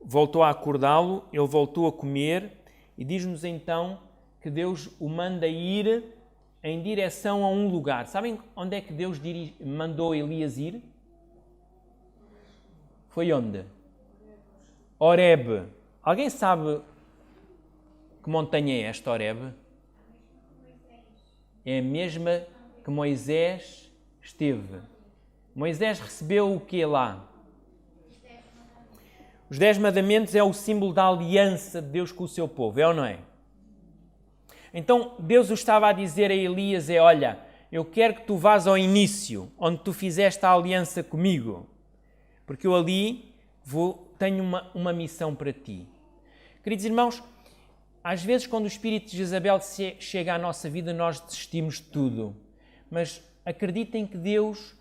voltou a acordá-lo, ele voltou a comer e diz-nos então que Deus o manda ir em direção a um lugar. Sabem onde é que Deus mandou Elias ir? Foi onde? Horebe. Alguém sabe que montanha é esta, Horebe? É a mesma que Moisés esteve. Moisés recebeu o que lá? Os 10 mandamentos é o símbolo da aliança de Deus com o seu povo, é ou não é? Então Deus o estava a dizer a Elias, olha, eu quero que tu vás ao início, onde tu fizeste a aliança comigo, porque eu ali tenho uma missão para ti. Queridos irmãos, às vezes quando o espírito de Jezabel chega à nossa vida, nós desistimos de tudo. Mas acreditem que Deus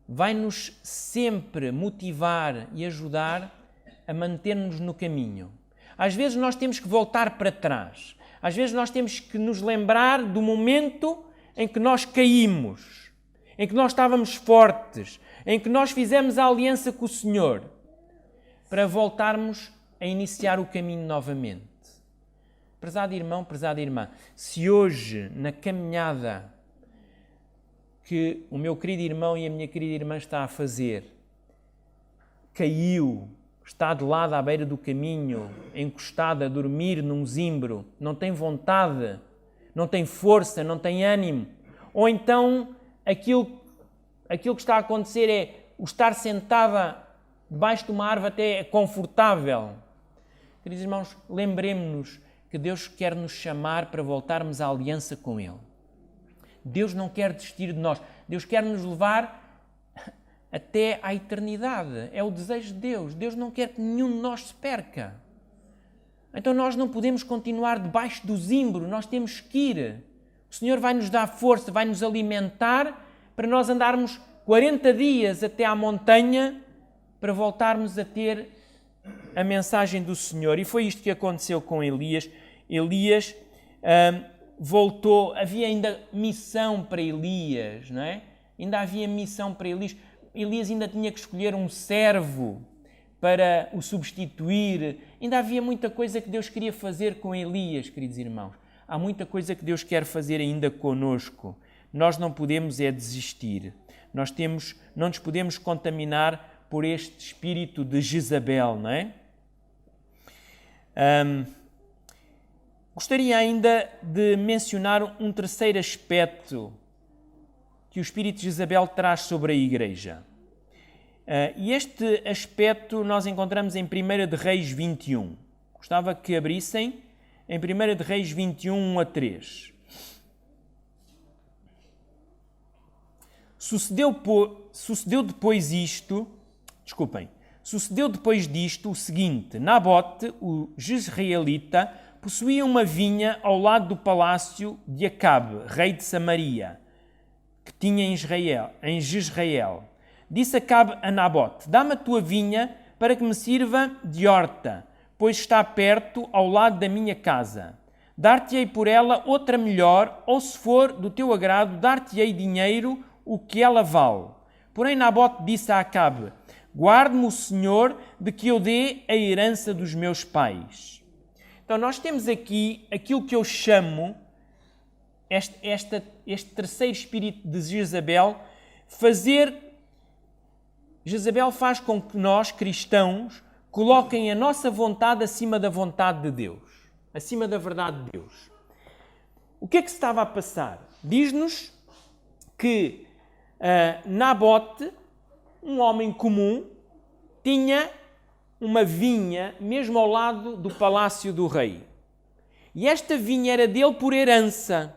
vai-nos sempre motivar e ajudar a manter-nos no caminho. Às vezes nós temos que voltar para trás. Às vezes nós temos que nos lembrar do momento em que nós caímos, em que nós estávamos fortes, em que nós fizemos a aliança com o Senhor, para voltarmos a iniciar o caminho novamente. Prezado irmão, prezada irmã, se hoje, na caminhada que o meu querido irmão e a minha querida irmã está a fazer, caiu, está de lado à beira do caminho, encostado a dormir num zimbro, não tem vontade, não tem força, não tem ânimo, ou então aquilo que está a acontecer é o estar sentada debaixo de uma árvore até é confortável. Queridos irmãos, lembremos-nos que Deus quer nos chamar para voltarmos à aliança com Ele. Deus não quer desistir de nós. Deus quer nos levar até à eternidade. É o desejo de Deus. Deus não quer que nenhum de nós se perca. Então nós não podemos continuar debaixo do zimbro. Nós temos que ir. O Senhor vai nos dar força, vai nos alimentar para nós andarmos 40 dias até à montanha para voltarmos a ter a mensagem do Senhor. E foi isto que aconteceu com Elias. Elias voltou, havia ainda missão para Elias, não é? Ainda havia missão para Elias. Elias ainda tinha que escolher um servo para o substituir. Ainda havia muita coisa que Deus queria fazer com Elias, queridos irmãos. Há muita coisa que Deus quer fazer ainda conosco. Nós não podemos desistir. Não nos podemos contaminar por este espírito de Jezabel, não é? Gostaria ainda de mencionar um terceiro aspecto que o espírito de Jezabel traz sobre a Igreja. E este aspecto nós encontramos em 1 de Reis 21. Gostava que abrissem em 1 de Reis 21, 1 a 3. Sucedeu depois disto o seguinte: Nabote, o jezreelita, possuía uma vinha ao lado do palácio de Acabe, rei de Samaria, que tinha em Jezreel. Disse Acabe a Nabote: dá-me a tua vinha para que me sirva de horta, pois está perto, ao lado da minha casa. Dar-te-ei por ela outra melhor, ou se for do teu agrado, dar-te-ei dinheiro, o que ela vale. Porém Nabote disse a Acabe: guarde-me o Senhor de que eu dê a herança dos meus pais. Então nós temos aqui aquilo que eu chamo, este terceiro espírito de Jezabel, Jezabel faz com que nós, cristãos, coloquem a nossa vontade acima da vontade de Deus, acima da verdade de Deus. O que é que se estava a passar? Diz-nos que Nabote, um homem comum, tinha uma vinha mesmo ao lado do palácio do rei. E esta vinha era dele por herança.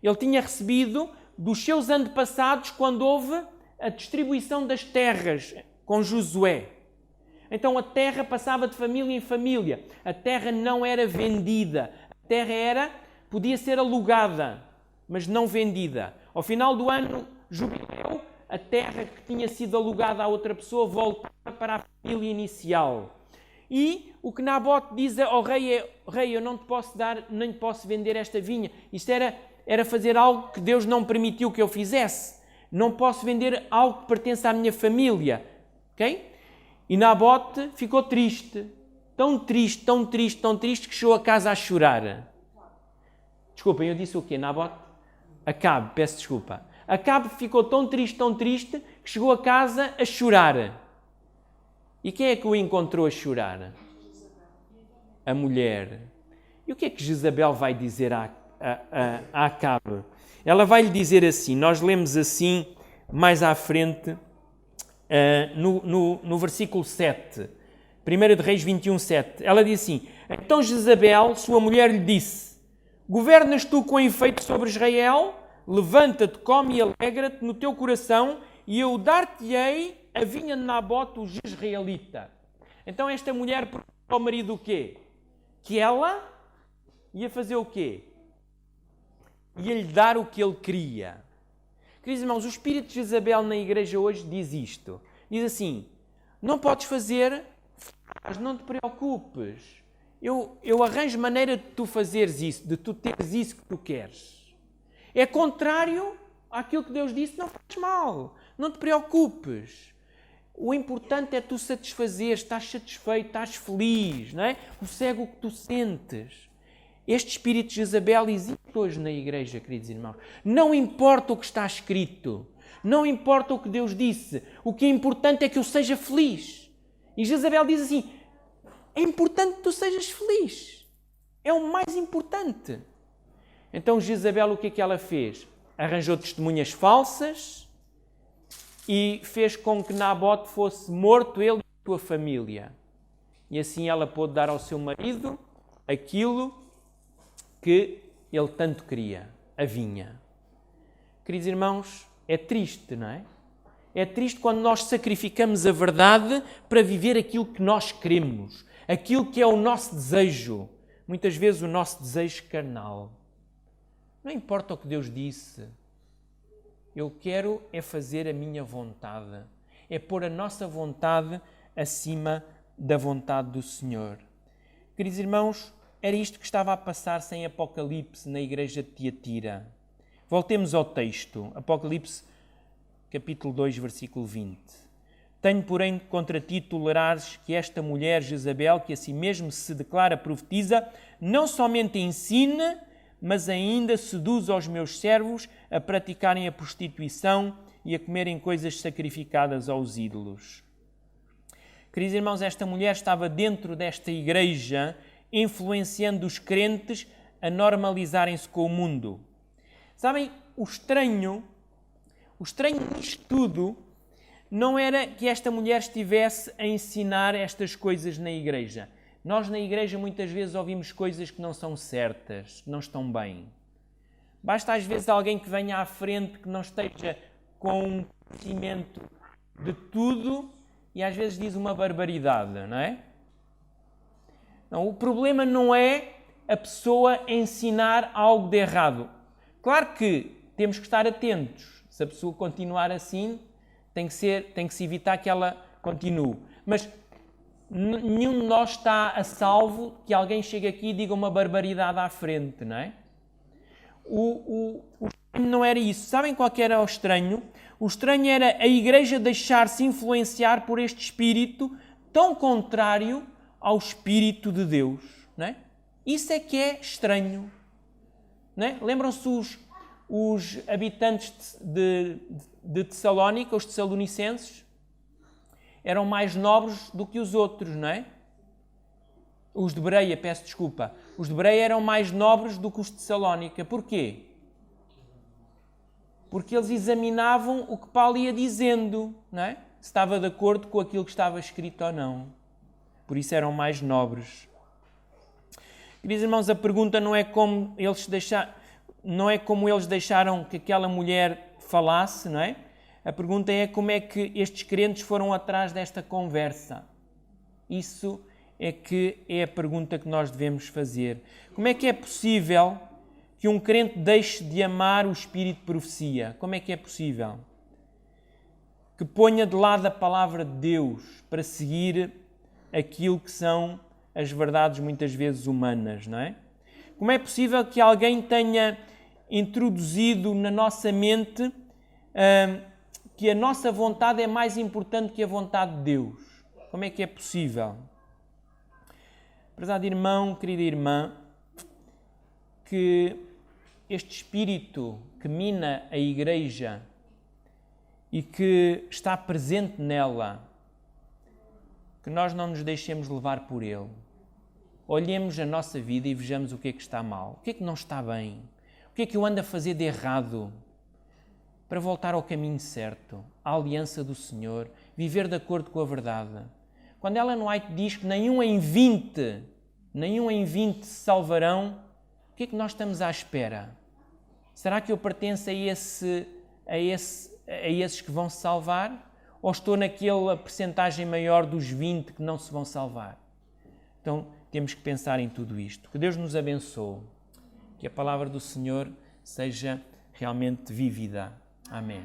Ele tinha recebido dos seus antepassados quando houve a distribuição das terras com Josué. Então a terra passava de família em família. A terra não era vendida. A terra podia ser alugada, mas não vendida. Ao final do ano jubileu, a terra que tinha sido alugada a outra pessoa voltava para a família inicial. E o que Nabote diz ao rei é: rei, eu não te posso dar, nem te posso vender esta vinha. Isto era fazer algo que Deus não permitiu que eu fizesse. Não posso vender algo que pertence à minha família. Ok? E Nabote ficou triste. Tão triste, tão triste, tão triste, que chegou a casa a chorar. Desculpem, eu disse o quê, Nabote? Acabe, peço desculpa. Acabe ficou tão triste, que chegou a casa a chorar. E quem é que o encontrou a chorar? A mulher. E o que é que Jezabel vai dizer a Acabe? Ela vai lhe dizer assim, nós lemos assim mais à frente, no versículo 7, 1 de Reis 21, 7. Ela diz assim: então Jezabel, sua mulher, lhe disse: governas tu com efeito sobre Israel? Levanta-te, come e alegra-te no teu coração, e eu dar-te-ei a vinha de Nabote, o jezreelita. Então esta mulher perguntou ao marido o quê? Que ela ia fazer o quê? Ia-lhe dar o que ele queria. Queridos irmãos, o espírito de Jezabel na igreja hoje diz isto. Diz assim: não podes fazer, não te preocupes. Eu arranjo maneira de tu fazeres isso, de tu teres isso que tu queres. É contrário àquilo que Deus disse: não fazes mal, não te preocupes. O importante é tu satisfazer, estás satisfeito, estás feliz, não é? O cego que tu sentes. Este espírito de Jezabel existe hoje na igreja, queridos irmãos. Não importa o que está escrito, não importa o que Deus disse, o que é importante é que eu seja feliz. E Jezabel diz assim: é importante que tu sejas feliz. É o mais importante. Então Jezabel, o que é que ela fez? Arranjou testemunhas falsas e fez com que Nabote fosse morto, ele e a sua família. E assim ela pôde dar ao seu marido aquilo que ele tanto queria, a vinha. Queridos irmãos, é triste, não é? É triste quando nós sacrificamos a verdade para viver aquilo que nós queremos, aquilo que é o nosso desejo, muitas vezes o nosso desejo carnal. Não importa o que Deus disse, eu quero é fazer a minha vontade, é pôr a nossa vontade acima da vontade do Senhor. Queridos irmãos, era isto que estava a passar-se em Apocalipse na igreja de Tiatira. Voltemos ao texto, Apocalipse capítulo 2, versículo 20. Tenho, porém, contra ti tolerares que esta mulher, Jezabel, que a si mesmo se declara profetisa, não somente ensine, mas ainda seduz aos meus servos a praticarem a prostituição e a comerem coisas sacrificadas aos ídolos. Queridos irmãos, esta mulher estava dentro desta igreja, influenciando os crentes a normalizarem-se com o mundo. Sabem, o estranho nisto tudo não era que esta mulher estivesse a ensinar estas coisas na igreja. Nós na igreja muitas vezes ouvimos coisas que não são certas, que não estão bem. Basta às vezes alguém que venha à frente que não esteja com conhecimento de tudo e às vezes diz uma barbaridade, não é? Não, o problema não é a pessoa ensinar algo de errado. Claro que temos que estar atentos. Se a pessoa continuar assim, tem que se evitar que ela continue. Mas nenhum de nós está a salvo que alguém chegue aqui e diga uma barbaridade à frente, não é? O estranho não era isso. Sabem qual que era o estranho? O estranho era a igreja deixar-se influenciar por este espírito tão contrário ao Espírito de Deus, não é? Isso é que é estranho, não é? Lembram-se os habitantes de Tessalónica, os tessalonicenses? Eram mais nobres do que os outros, não é? Os de Bereia, peço desculpa. Os de Bereia eram mais nobres do que os de Tessalónica. Porquê? Porque eles examinavam o que Paulo ia dizendo, não é? Se estava de acordo com aquilo que estava escrito ou não. Por isso eram mais nobres. Queridos irmãos, a pergunta não é como eles deixaram que aquela mulher falasse, não é? A pergunta é como é que estes crentes foram atrás desta conversa. Isso é que é a pergunta que nós devemos fazer. Como é que é possível que um crente deixe de amar o espírito de profecia? Como é que é possível? Que ponha de lado a palavra de Deus para seguir aquilo que são as verdades muitas vezes humanas, não é? Como é possível que alguém tenha introduzido na nossa mente que a nossa vontade é mais importante que a vontade de Deus? Como é que é possível? Prezado irmão, querida irmã, que este espírito que mina a igreja e que está presente nela, que nós não nos deixemos levar por ele. Olhemos a nossa vida e vejamos o que é que está mal, o que é que não está bem, o que é que eu ando a fazer de errado para voltar ao caminho certo, à aliança do Senhor, viver de acordo com a verdade. Quando Ellen White diz que nenhum em 20 se salvarão, o que é que nós estamos à espera? Será que eu pertenço a esses que vão se salvar? Ou estou naquela percentagem maior dos 20 que não se vão salvar? Então, temos que pensar em tudo isto. Que Deus nos abençoe. Que a palavra do Senhor seja realmente vívida. Amém.